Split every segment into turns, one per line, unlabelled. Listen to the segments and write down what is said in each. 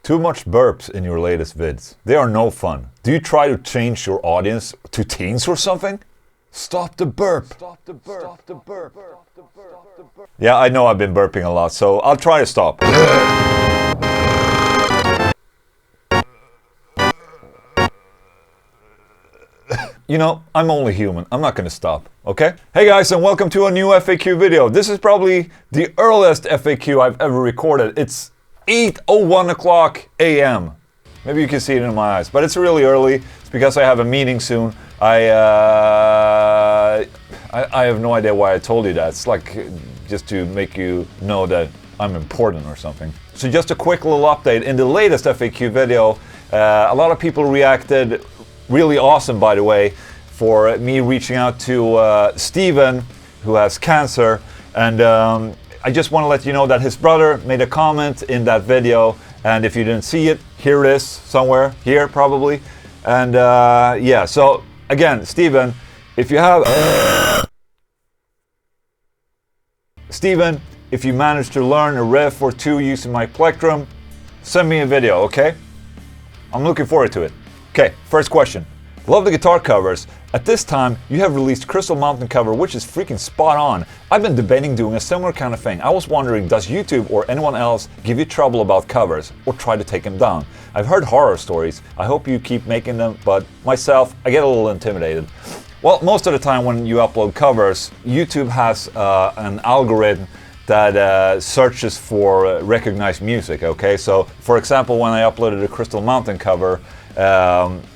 Too much burps in your latest vids. They are no fun. Do you try to change your audience to teens or something? Stop the burp. Stop the burp. Stop the burp. Yeah, I know I've been burping a lot, so I'll try to stop. You know, I'm only human. I'm not gonna stop, okay? Hey guys, and welcome to a new FAQ video. This is probably the earliest FAQ I've ever recorded. It's 8:01 o'clock a.m. Maybe you can see it in my eyes, but it's really early. It's because I have a meeting soon. I have no idea why I told you that. It's like just to make you know that I'm important or something. So just a quick little update. In the latest FAQ video, a lot of people reacted. Really awesome, by the way, for me reaching out to Steven, who has cancer. And I just want to let you know that his brother made a comment in that video. And if you didn't see it, here it is, somewhere, here probably. And yeah, so again, Steven, if you have... Steven, if you manage to learn a riff or two using my plectrum, send me a video, okay? I'm looking forward to it. Okay, first question. Love the guitar covers. At this time, you have released Crystal Mountain cover, which is freaking spot on. I've been debating doing a similar kind of thing. I was wondering, does YouTube or anyone else give you trouble about covers or try to take them down? I've heard horror stories. I hope you keep making them, but myself, I get a little intimidated. Well, most of the time when you upload covers, YouTube has an algorithm that searches for recognized music, okay? So, for example, when I uploaded a Crystal Mountain cover,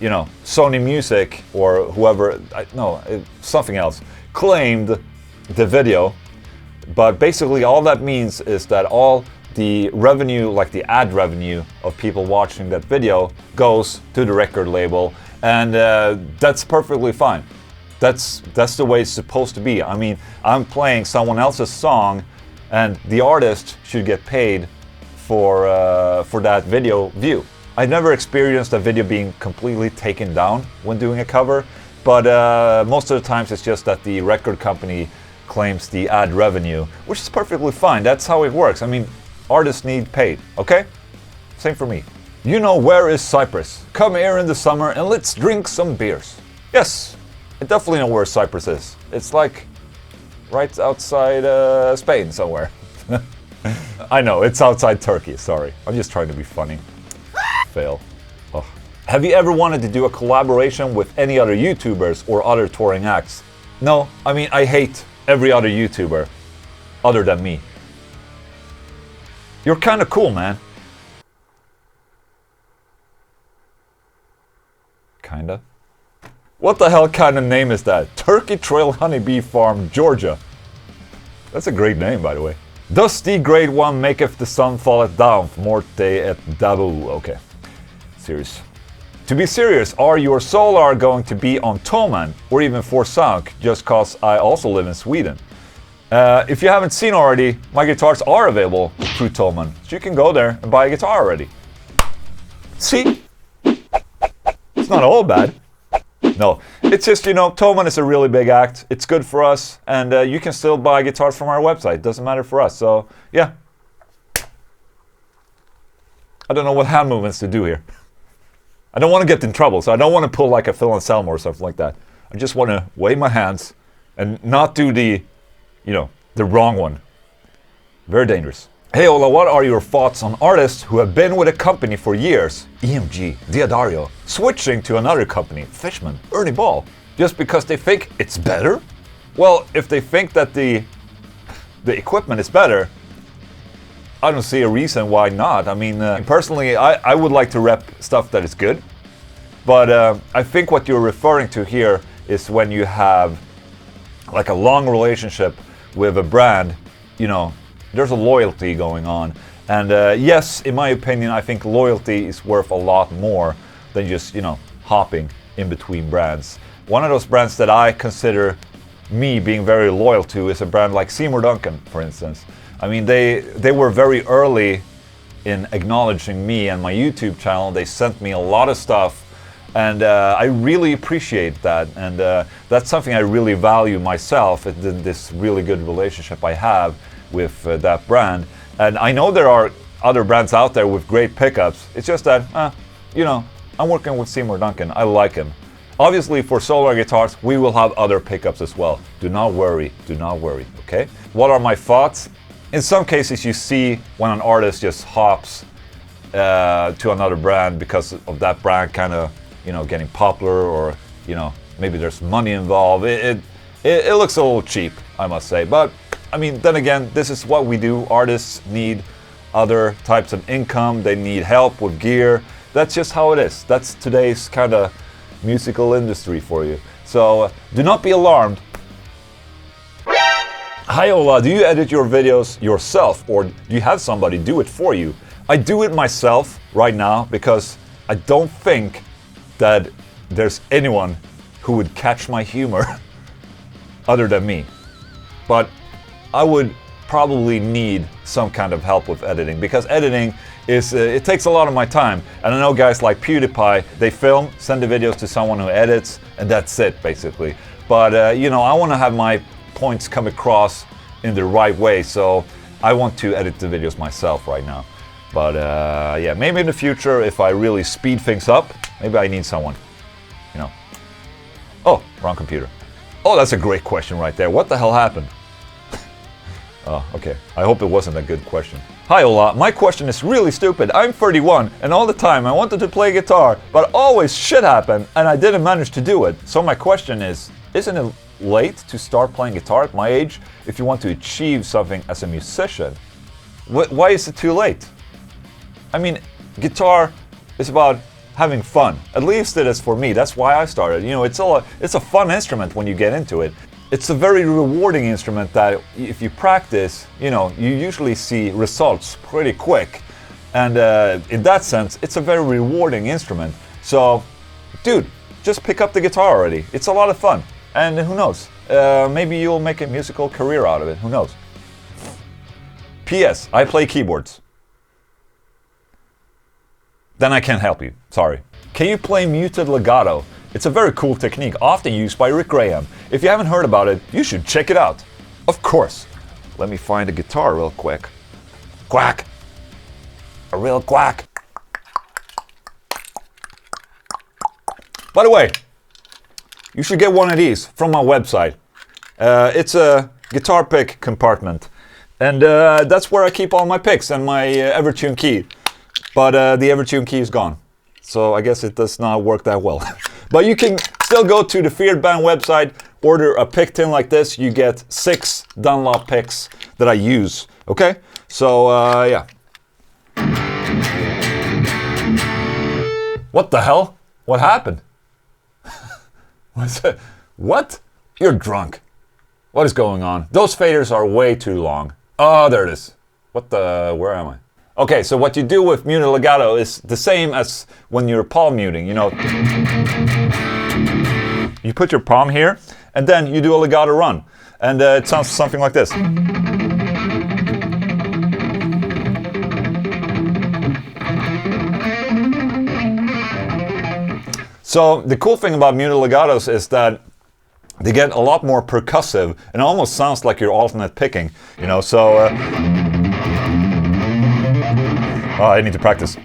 you know, Sony Music or whoever, something else, claimed the video. But basically all that means is that all the revenue, like the ad revenue of people watching that video, goes to the record label, and that's perfectly fine. That's the way it's supposed to be. I mean, I'm playing someone else's song, and the artist should get paid for that video view. I've never experienced a video being completely taken down when doing a cover, but most of the times it's just that the record company claims the ad revenue, which is perfectly fine. That's how it works. I mean, artists need paid, okay? Same for me. You know, where is Cyprus? Come here in the summer and let's drink some beers. Yes, I definitely know where Cyprus is. It's like right outside Spain somewhere. I know, it's outside Turkey, sorry. I'm just trying to be funny. Fail. Oh. Have you ever wanted to do a collaboration with any other YouTubers or other touring acts? No, I mean, I hate every other YouTuber other than me. You're kind of cool, man. Kinda. What the hell kind of name is that? Turkey Trail Honeybee Farm, Georgia. That's a great name, by the way. Does the grade 1 maketh the sun falleth down, morte et dabu? Okay. Serious. To be serious, are your Solar going to be on Thomann or even Forsunk, just cause I also live in Sweden? If you haven't seen already, my guitars are available through Thomann, so you can go there and buy a guitar already. See? It's not all bad. No, it's just, you know, Thomann is a really big act. It's good for us, and you can still buy guitars from our website. It doesn't matter for us, so yeah. I don't know what hand movements to do here. I don't want to get in trouble, so I don't want to pull like a Phil Anselmo or something like that. I just want to wave my hands and not do the, you know, the wrong one. Very dangerous. Hey Ola, what are your thoughts on artists who have been with a company for years, EMG, Diodario, switching to another company, Fishman, Ernie Ball, just because they think it's better? Well, if they think that the equipment is better, I don't see a reason why not. I mean, personally, I would like to rep stuff that is good. But I think what you're referring to here is when you have like a long relationship with a brand, you know, there's a loyalty going on. And yes, in my opinion, I think loyalty is worth a lot more than just, you know, hopping in between brands. One of those brands that I consider me being very loyal to is a brand like Seymour Duncan, for instance. I mean, they were very early in acknowledging me and my YouTube channel. They sent me a lot of stuff, and I really appreciate that. And that's something I really value myself, this really good relationship I have with that brand. And I know there are other brands out there with great pickups. It's just that, you know, I'm working with Seymour Duncan. I like him. Obviously, for solar guitars, we will have other pickups as well. Do not worry, okay? What are my thoughts? In some cases, you see when an artist just hops to another brand because of that brand kind of, you know, getting popular, or, you know, maybe there's money involved. It looks a little cheap, I must say. But, I mean, then again, this is what we do. Artists need other types of income. They need help with gear. That's just how it is. That's today's kind of musical industry for you. So do not be alarmed. Hi Ola, do you edit your videos yourself, or do you have somebody do it for you? I do it myself right now because I don't think that there's anyone who would catch my humor other than me. But I would probably need some kind of help with editing, because editing is it takes a lot of my time. And I know guys like PewDiePie, they film, send the videos to someone who edits, and that's it basically. But you know, I want to have my points come across in the right way, so I want to edit the videos myself right now. But yeah, maybe in the future, if I really speed things up, maybe I need someone, you know. Oh, wrong computer. Oh, that's a great question right there. What the hell happened? Oh, okay. I hope it wasn't a good question. Hi Ola, my question is really stupid. I'm 31 and all the time I wanted to play guitar, but always shit happened and I didn't manage to do it. So my question is, isn't it late to start playing guitar at my age if you want to achieve something as a musician? Why is it too late? I mean, guitar is about having fun. At least it is for me. That's why I started. You know, it's a fun instrument when you get into it. It's a very rewarding instrument that if you practice, you know, you usually see results pretty quick. And in that sense, it's a very rewarding instrument. So, dude, just pick up the guitar already. It's a lot of fun. And who knows, maybe you'll make a musical career out of it. Who knows? P.S. I play keyboards. Then I can't help you. Sorry. Can you play muted legato? It's a very cool technique, often used by Rick Graham. If you haven't heard about it, you should check it out. Of course. Let me find a guitar real quick. Quack. A real quack. By the way, you should get one of these from my website. It's a guitar pick compartment. And that's where I keep all my picks and my Evertune key. But the Evertune key is gone. So I guess it does not work that well. But you can still go to the Feared Band website, order a pick tin like this. You get 6 Dunlop picks that I use. Okay? So, yeah. What the hell? What happened? What's that? What? You're drunk. What is going on? Those faders are way too long. Oh, there it is. What the... Where am I? Okay, so what you do with muted legato is the same as when you're palm muting, you know. You put your palm here, and then you do a legato run. And it sounds something like this. So the cool thing about muted legatos is that they get a lot more percussive, and it almost sounds like you're alternate picking, you know, so... Oh, I need to practice.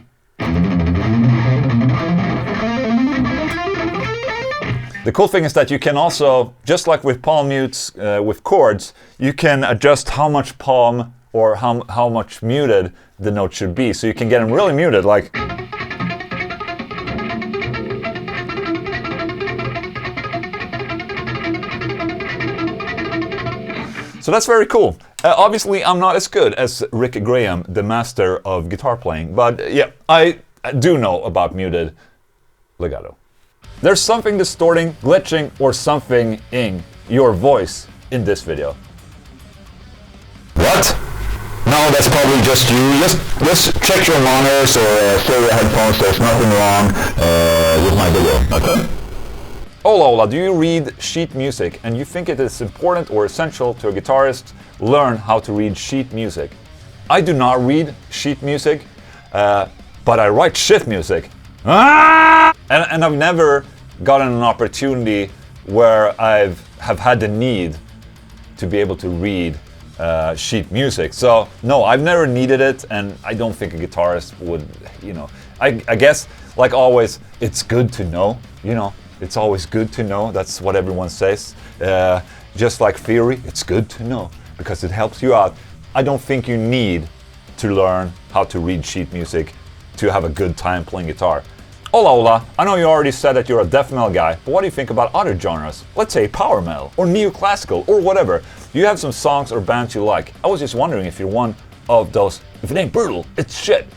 The cool thing is that you can also, just like with palm mutes with chords, you can adjust how much palm or how much muted the note should be. So you can get them really muted, like... So that's very cool. Obviously, I'm not as good as Rick Graham, the master of guitar playing, but yeah, I do know about muted legato. There's something distorting, glitching, or something in your voice in this video. What? No, that's probably just you. Just check your monitors or stereo headphones. There's nothing wrong with my video. Okay? Ola, do you read sheet music and you think it is important or essential to a guitarist learn how to read sheet music? I do not read sheet music, but I write shit music. And I've never gotten an opportunity where have had the need to be able to read sheet music. So no, I've never needed it, and I don't think a guitarist would, you know. I guess, like always, it's good to know, you know. It's always good to know. That's what everyone says. Just like theory, it's good to know because it helps you out. I don't think you need to learn how to read sheet music to have a good time playing guitar. Hola, hola. I know you already said that you're a death metal guy, but what do you think about other genres? Let's say power metal or neoclassical or whatever. Do you have some songs or bands you like? I was just wondering if you're one of those. If it ain't brutal, it's shit.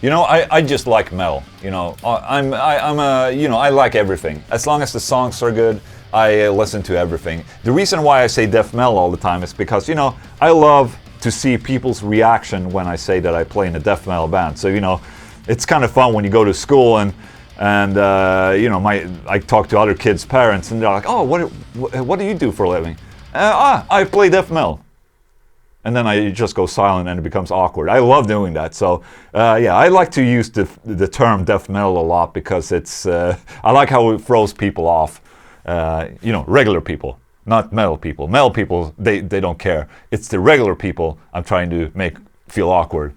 You know, I just like metal. You know, I like everything. As long as the songs are good, I listen to everything. The reason why I say death metal all the time is because, you know, I love to see people's reaction when I say that I play in a death metal band. So, you know, it's kind of fun when you go to school and you know, I talk to other kids' parents and they're like, oh, what do you do for a living? I play death metal. And then I just go silent and it becomes awkward. I love doing that. So yeah, I like to use the term death metal a lot because it's I like how it throws people off. You know, regular people, not metal people. Metal people, they don't care. It's the regular people I'm trying to make feel awkward.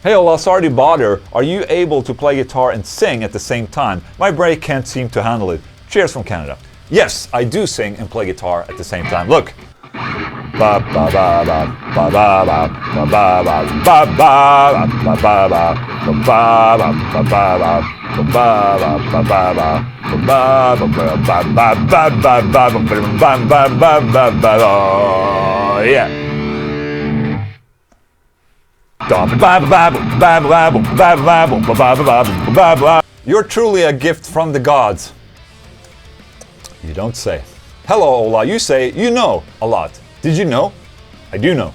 Hey Ola, sorry to bother. Are you able to play guitar and sing at the same time? My brain can't seem to handle it. Cheers from Canada. Yes, I do sing and play guitar at the same time. Look. Yeah. You're truly a gift from the gods. You don't say. Hello, Ola. You say you know a lot. Did you know? I do know.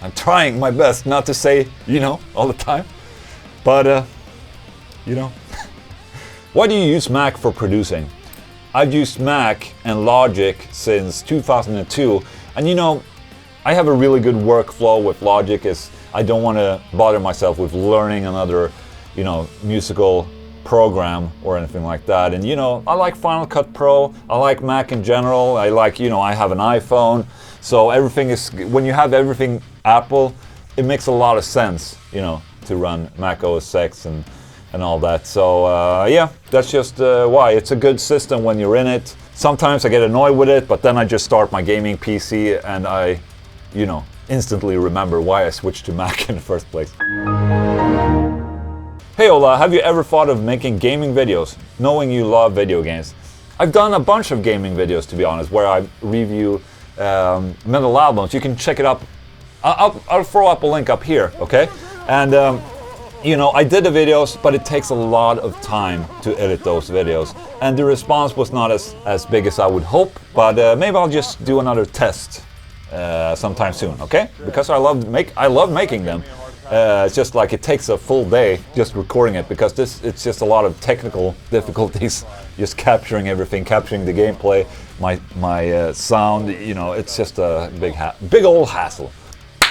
I'm trying my best not to say you know all the time. But, you know. Why do you use Mac for producing? I've used Mac and Logic since 2002. And you know, I have a really good workflow with Logic. I don't want to bother myself with learning another, you know, musical program or anything like that. And you know, I like Final Cut Pro. I like Mac in general. I like, you know, I have an iPhone. So everything is, when you have everything Apple, it makes a lot of sense, you know, to run Mac OS X and all that. So yeah, that's just why. It's a good system when you're in it. Sometimes I get annoyed with it, but then I just start my gaming PC and I, you know, instantly remember why I switched to Mac in the first place. Hey Ola, have you ever thought of making gaming videos, knowing you love video games? I've done a bunch of gaming videos, to be honest, where I review metal albums. You can check it up. I'll throw up a link up here, okay? And you know, I did the videos, but it takes a lot of time to edit those videos. And the response was not as big as I would hope, but maybe I'll just do another test sometime soon, okay? Because I love making them. It's just like it takes a full day just recording it because it's just a lot of technical difficulties, just capturing everything, capturing the gameplay, my sound. You know, it's just a big old hassle.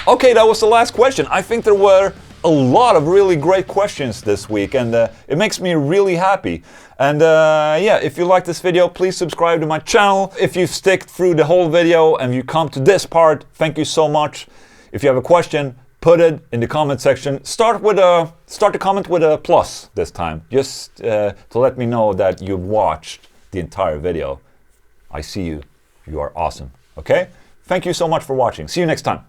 Okay, that was the last question. I think there were a lot of really great questions this week, and it makes me really happy. And yeah, if you like this video, please subscribe to my channel. If you stick through the whole video and you come to this part, thank you so much. If you have a question, put it in the comment section. Start the comment with a plus this time, just to let me know that you've watched the entire video. I see you. You are awesome. Okay? Thank you so much for watching. See you next time.